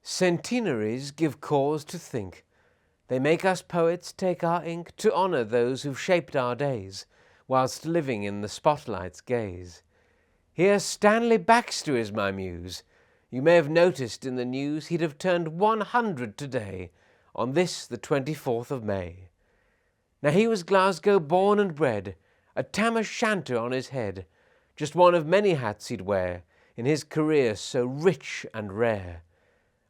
Centenaries give cause to think. They make us poets take our ink to honour those who've shaped our days, whilst living in the spotlight's gaze. Here Stanley Baxter is my muse. You may have noticed in the news he'd have turned 100 today, on this the 24th of May. Now he was Glasgow born and bred, a tam o' shanter on his head, just one of many hats he'd wear, in his career so rich and rare.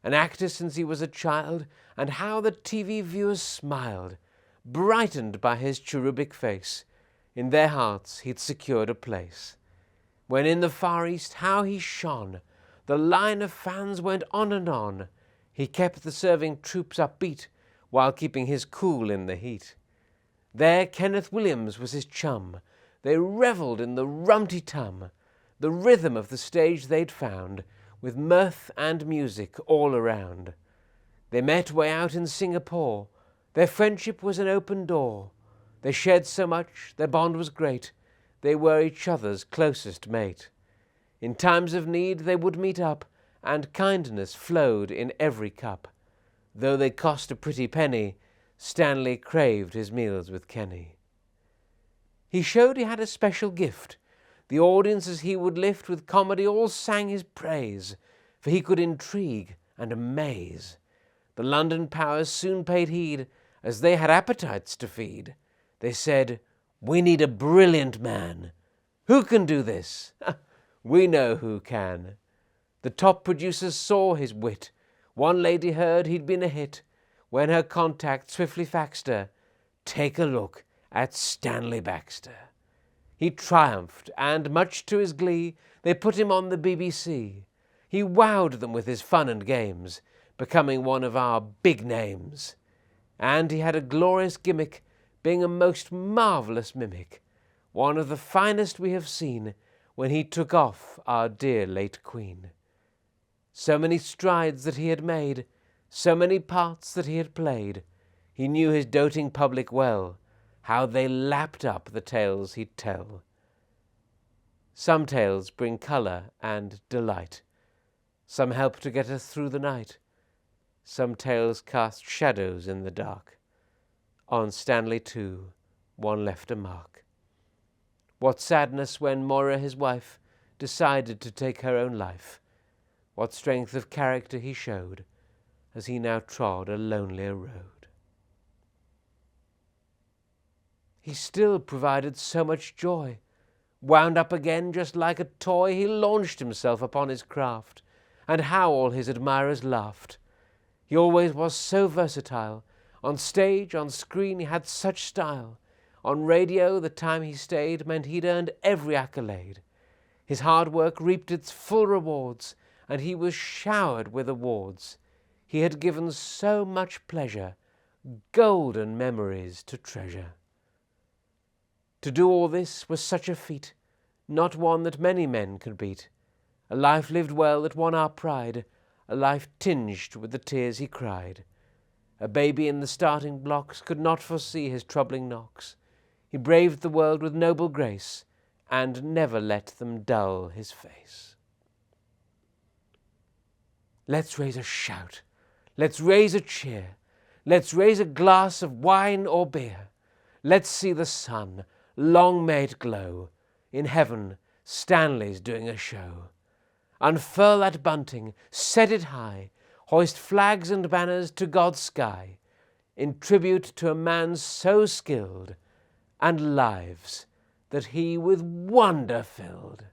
An actor since he was a child, and how the TV viewers smiled, brightened by his cherubic face. In their hearts he'd secured a place. When in the Far East how he shone, the line of fans went on and on. He kept the serving troops upbeat, while keeping his cool in the heat. There Kenneth Williams was his chum. They revelled in the rum-ti-tum, the rhythm of the stage they'd found, with mirth and music all around. They met way out in Singapore. Their friendship was an open door. They shared so much, their bond was great. They were each other's closest mate. In times of need they would meet up, and kindness flowed in every cup. Though they cost a pretty penny, Stanley craved his meals with Kenny. He showed he had a special gift. The audiences he would lift with comedy all sang his praise, for he could intrigue and amaze. The London powers soon paid heed, as they had appetites to feed. They said, "We need a brilliant man. Who can do this?" "We know who can." The top producers saw his wit. One lady heard he'd been a hit, when her contact swiftly faxed her, "Take a look at Stanley Baxter." He triumphed, and much to his glee, they put him on the BBC. He wowed them with his fun and games, becoming one of our big names. And he had a glorious gimmick, being a most marvellous mimic, one of the finest we have seen, when he took off our dear late Queen. So many strides that he had made, so many parts that he had played, he knew his doting public well, how they lapped up the tales he'd tell. Some tales bring colour and delight. Some help to get us through the night. Some tales cast shadows in the dark. On Stanley, too, one left a mark. What sadness when Moira, his wife, decided to take her own life. What strength of character he showed, as he now trod a lonelier road. He still provided so much joy. Wound up again just like a toy, he launched himself upon his craft, and how all his admirers laughed. He always was so versatile. On stage, on screen, he had such style. On radio, the time he stayed meant he'd earned every accolade. His hard work reaped its full rewards, and he was showered with awards. He had given so much pleasure, golden memories to treasure. To do all this was such a feat, not one that many men could beat. A life lived well that won our pride, a life tinged with the tears he cried. A baby in the starting blocks could not foresee his troubling knocks. He braved the world with noble grace, and never let them dull his face. Let's raise a shout, let's raise a cheer, let's raise a glass of wine or beer. Let's see the sun, long may it glow. In heaven, Stanley's doing a show. Unfurl that bunting, set it high, hoist flags and banners to God's sky, in tribute to a man so skilled, and lives that he with wonder filled.